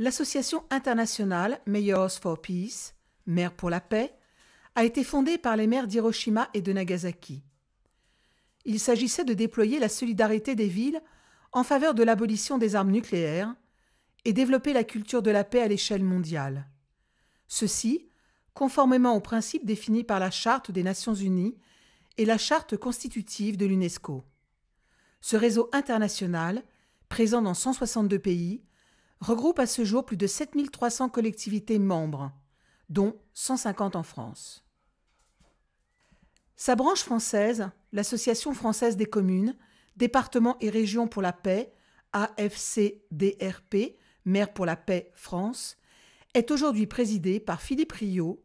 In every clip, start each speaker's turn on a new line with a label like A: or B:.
A: L'association internationale Mayors for Peace, Maires pour la paix, a été fondée par les maires d'Hiroshima et de Nagasaki. Il s'agissait de déployer la solidarité des villes en faveur de l'abolition des armes nucléaires et développer la culture de la paix à l'échelle mondiale. Ceci, conformément aux principes définis par la Charte des Nations Unies et la Charte constitutive de l'UNESCO. Ce réseau international, présent dans 162 pays, regroupe à ce jour plus de 7300 collectivités membres, dont 150 en France. Sa branche française, l'Association française des communes, départements et régions pour la paix, AFCDRP, Maires pour la paix France, est aujourd'hui présidée par Philippe Rio,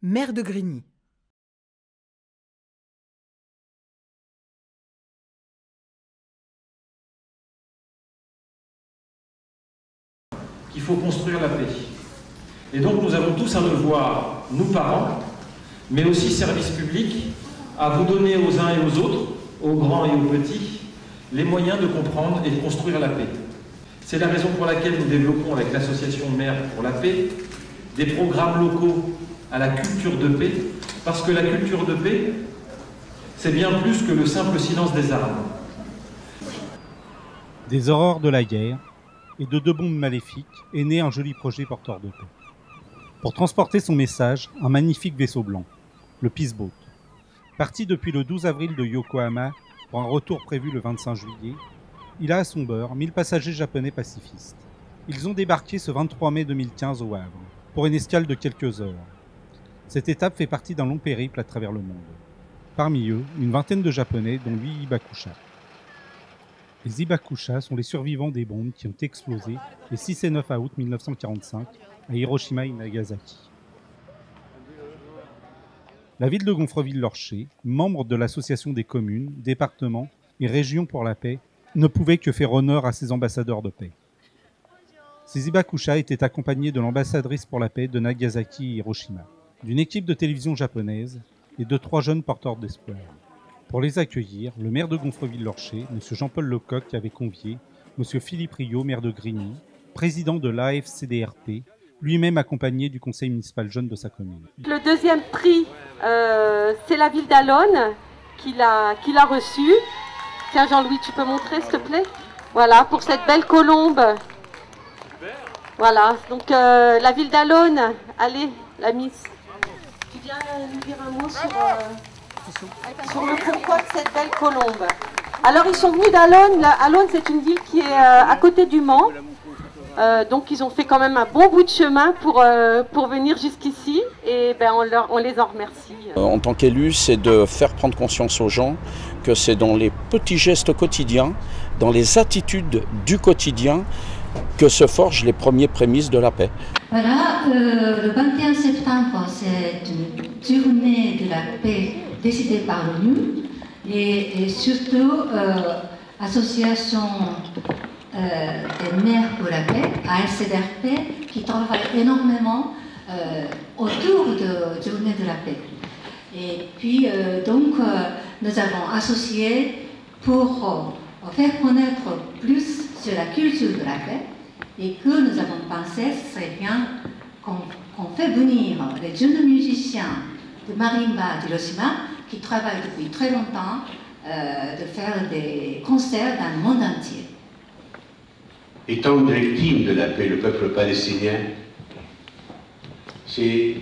A: maire de Grigny.
B: Il faut construire la paix. Et donc nous avons tous un devoir, nous parents, mais aussi services publics, à vous donner aux uns et aux autres, aux grands et aux petits, les moyens de comprendre et de construire la paix. C'est la raison pour laquelle nous développons avec l'association Maires pour la paix des programmes locaux à la culture de paix, parce que la culture de paix, c'est bien plus que le simple silence des armes.
C: Des horreurs de la guerre et de deux bombes maléfiques est né un joli projet porteur de paix. Pour transporter son message, un magnifique vaisseau blanc, le Peace Boat. Parti depuis le 12 avril de Yokohama pour un retour prévu le 25 juillet, il a à son bord 1000 passagers japonais pacifistes. Ils ont débarqué ce 23 mai 2015 au Havre, pour une escale de quelques heures. Cette étape fait partie d'un long périple à travers le monde. Parmi eux, une vingtaine de Japonais, dont 8 Hibakusha. Les Hibakusha sont les survivants des bombes qui ont explosé les 6 et 9 août 1945 à Hiroshima et Nagasaki. La ville de Gonfreville-Lorcher, membre de l'association des communes, départements et régions pour la paix, ne pouvait que faire honneur à ses ambassadeurs de paix. Ces Hibakusha étaient accompagnés de l'ambassadrice pour la paix de Nagasaki et Hiroshima, d'une équipe de télévision japonaise et de 3 jeunes porteurs d'espoir. Pour les accueillir, le maire de Gonfreville-Lorcher, M. Jean-Paul Lecoq, avait convié M. Philippe Rio, maire de Grigny, président de l'AFCDRP, lui-même accompagné du conseil municipal jeune de sa commune.
D: Le deuxième prix, c'est la ville d'Alonne qui l'a reçu. Tiens Jean-Louis, tu peux montrer s'il te plaît? Voilà, pour cette belle colombe. Voilà, donc la ville d'Alonne, allez, la Miss. Tu viens nous dire un mot sur le pourquoi de cette belle colombe. Alors ils sont venus d'Alonne. Alonne, c'est une ville qui est à côté du Mans. Donc ils ont fait quand même un bon bout de chemin pour venir jusqu'ici et ben, on les en remercie.
E: En tant qu'élu, c'est de faire prendre conscience aux gens que c'est dans les petits gestes quotidiens, dans les attitudes du quotidien que se forgent les premières prémices de la paix.
F: Voilà, le 21 septembre, c'est une journée de la paix décidée par l'ONU et surtout association des maires pour la paix, AFCDRP, qui travaille énormément autour de journée de la paix. Et puis donc nous avons associé pour faire connaître plus sur la culture de la paix et que nous avons pensé ce serait bien qu'on fait venir les jeunes musiciens de marimba d'Hiroshima qui travaillent depuis très longtemps de faire des concerts dans le monde entier.
G: Étant une victime de la paix, le peuple palestinien, c'est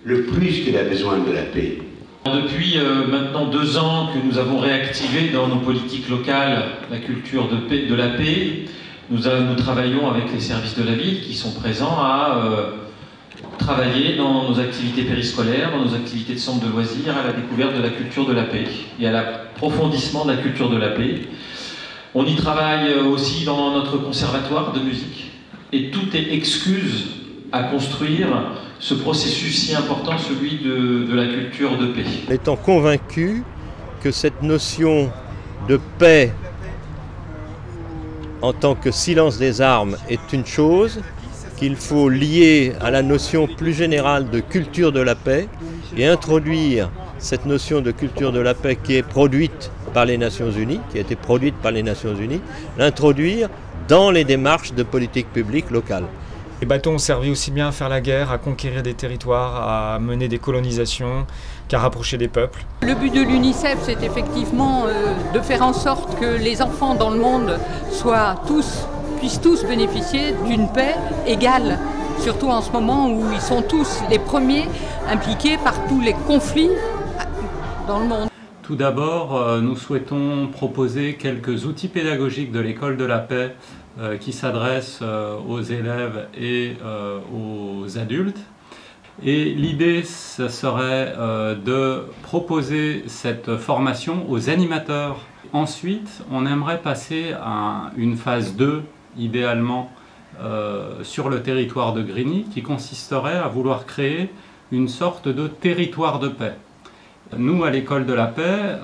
G: le plus qu'il a besoin de la paix.
B: Depuis maintenant 2 ans que nous avons réactivé dans nos politiques locales la culture de la paix, nous travaillons avec les services de la ville qui sont présents à travailler dans nos activités périscolaires, dans nos activités de centre de loisirs, à la découverte de la culture de la paix et à l'approfondissement de la culture de la paix. On y travaille aussi dans notre conservatoire de musique et tout est excuse à construire ce processus si important, celui de la culture de paix.
H: Étant convaincu que cette notion de paix en tant que silence des armes est une chose, qu'il faut lier à la notion plus générale de culture de la paix et introduire cette notion de culture de la paix qui est produite par les Nations Unies, qui a été produite par les Nations Unies, l'introduire dans les démarches de politique publique locale.
I: Les bateaux ont servi aussi bien à faire la guerre, à conquérir des territoires, à mener des colonisations, qu'à rapprocher des peuples.
J: Le but de l'UNICEF, c'est effectivement de faire en sorte que les enfants dans le monde puissent tous bénéficier d'une paix égale, surtout en ce moment où ils sont tous les premiers impliqués par tous les conflits dans le monde.
B: Tout d'abord, nous souhaitons proposer quelques outils pédagogiques de l'école de la paix qui s'adressent aux élèves et aux adultes. Et l'idée, ce serait de proposer cette formation aux animateurs. Ensuite, on aimerait passer à une phase 2, idéalement, sur le territoire de Grigny, qui consisterait à vouloir créer une sorte de territoire de paix. Nous, à l'école de la paix,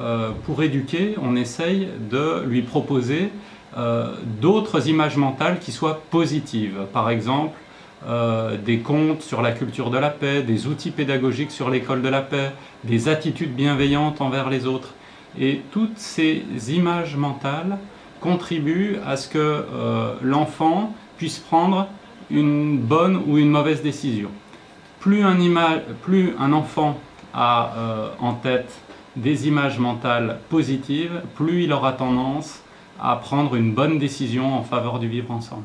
B: pour éduquer, on essaye de lui proposer d'autres images mentales qui soient positives. Par exemple, des contes sur la culture de la paix, des outils pédagogiques sur l'école de la paix, des attitudes bienveillantes envers les autres. Et toutes ces images mentales contribuent à ce que l'enfant puisse prendre une bonne ou une mauvaise décision. Plus un enfant a en tête des images mentales positives, plus il aura tendance à prendre une bonne décision en faveur du vivre ensemble.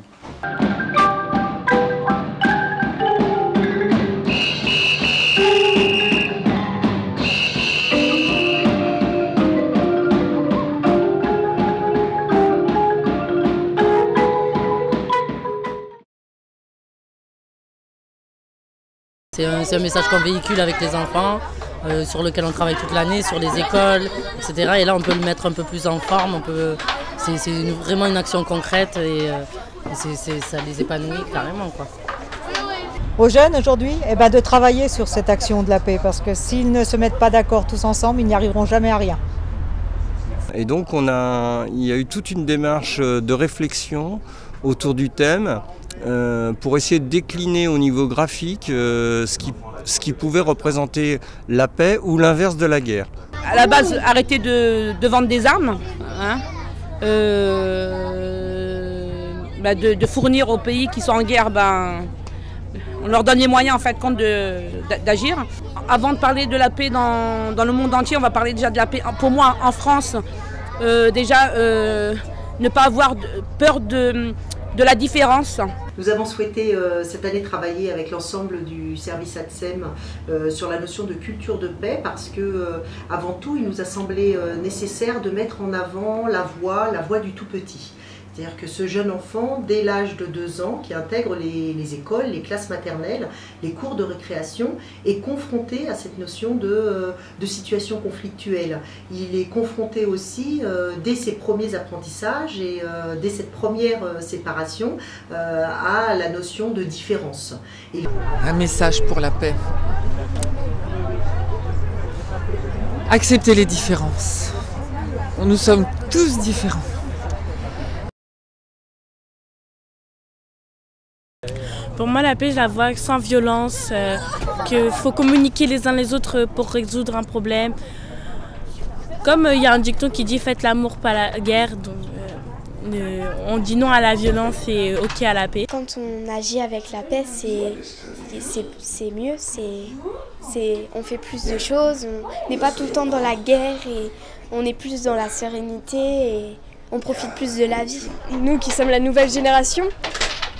K: C'est un message qu'on véhicule avec les enfants, sur lequel on travaille toute l'année, sur les écoles, etc. Et là, on peut le mettre un peu plus en forme. C'est vraiment une action concrète et ça les épanouit carrément, quoi.
L: Aux jeunes aujourd'hui, de travailler sur cette action de la paix, parce que s'ils ne se mettent pas d'accord tous ensemble, ils n'y arriveront jamais à rien.
M: Et donc il y a eu toute une démarche de réflexion autour du thème pour essayer de décliner au niveau graphique ce qui pouvait représenter la paix ou l'inverse de la guerre.
N: À la base, arrêter de vendre des armes, hein, de fournir aux pays qui sont en guerre, on leur donne les moyens en fait d'agir. Avant de parler de la paix dans le monde entier, on va parler déjà de la paix. Pour moi, en France, ne pas avoir peur de la différence.
O: Nous avons souhaité cette année travailler avec l'ensemble du service ATSEM sur la notion de culture de paix parce que avant tout il nous a semblé nécessaire de mettre en avant la voix du tout petit. C'est-à-dire que ce jeune enfant, dès l'âge de 2 ans, qui intègre les écoles, les classes maternelles, les cours de récréation, est confronté à cette notion de situation conflictuelle. Il est confronté aussi, dès ses premiers apprentissages et dès cette première séparation, à la notion de différence.
P: Un message pour la paix. Accepter les différences. Nous sommes tous différents.
Q: Pour moi, la paix, je la vois sans violence, qu'il faut communiquer les uns les autres pour résoudre un problème. Comme il y a un dicton qui dit « faites l'amour, pas la guerre », donc on dit non à la violence et ok à la paix.
R: Quand on agit avec la paix, c'est mieux, on fait plus de choses, on n'est pas tout le temps dans la guerre et on est plus dans la sérénité et on profite plus de la vie.
S: Nous qui sommes la nouvelle génération,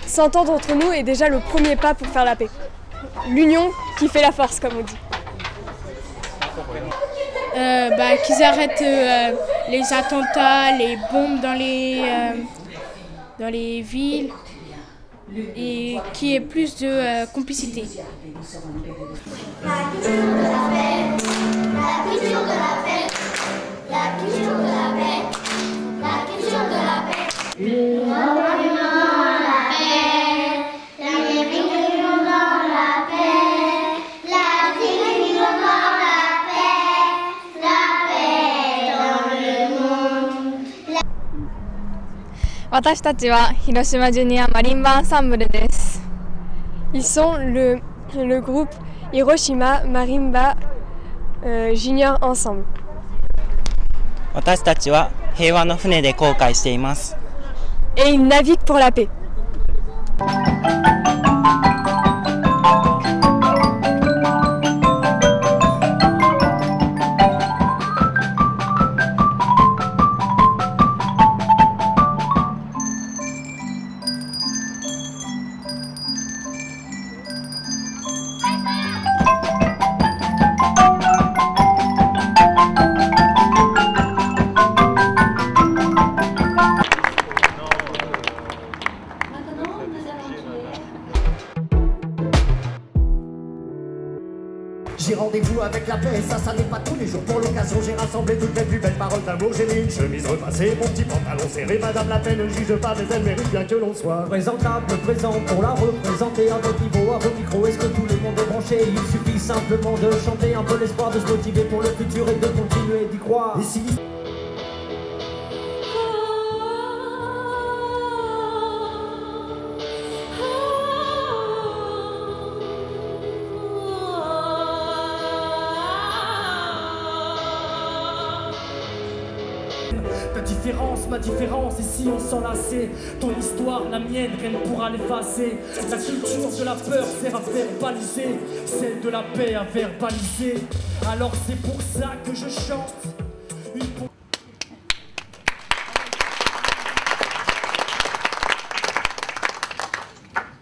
S: s'entendre entre nous est déjà le premier pas pour faire la paix. L'union qui fait la force, comme on dit.
T: Qu'ils arrêtent les attentats, les bombes dans les villes et qu'il y ait plus de complicité.
U: La culture de la paix, la culture de la paix, la culture de la paix, la culture de la paix.
S: Ils sont le groupe Hiroshima Marimba Junior Ensemble. Et ils naviguent pour la paix.
A: J'ai rendez-vous avec la paix, ça n'est pas tous les jours. Pour l'occasion, j'ai rassemblé toutes les plus belles paroles d'amour. J'ai mis une chemise repassée, mon petit pantalon serré. Madame la paix ne juge pas, mais elle mérite bien que l'on soit présentable, présent pour la représenter à votre niveau, à vos micros. Est-ce que tout le monde est branché? Il suffit simplement de chanter un peu l'espoir, de se motiver pour le futur et de continuer d'y croire. Et si... Ta différence, ma différence, et si on s'enlaçait, ton histoire, la mienne, rien ne pourra l'effacer. La culture de la peur sert à verbaliser, celle de la paix à verbaliser. Alors c'est pour ça que je chante.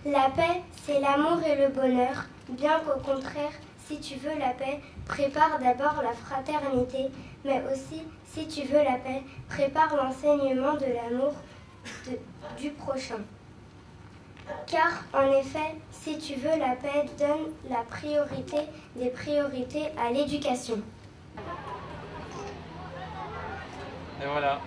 U: La paix, c'est l'amour et le bonheur, bien qu'au contraire, si tu veux la paix, prépare d'abord la fraternité, mais aussi, si tu veux la paix, prépare l'enseignement de l'amour du prochain. Car, en effet, si tu veux la paix, donne la priorité des priorités à l'éducation.
I: Et voilà.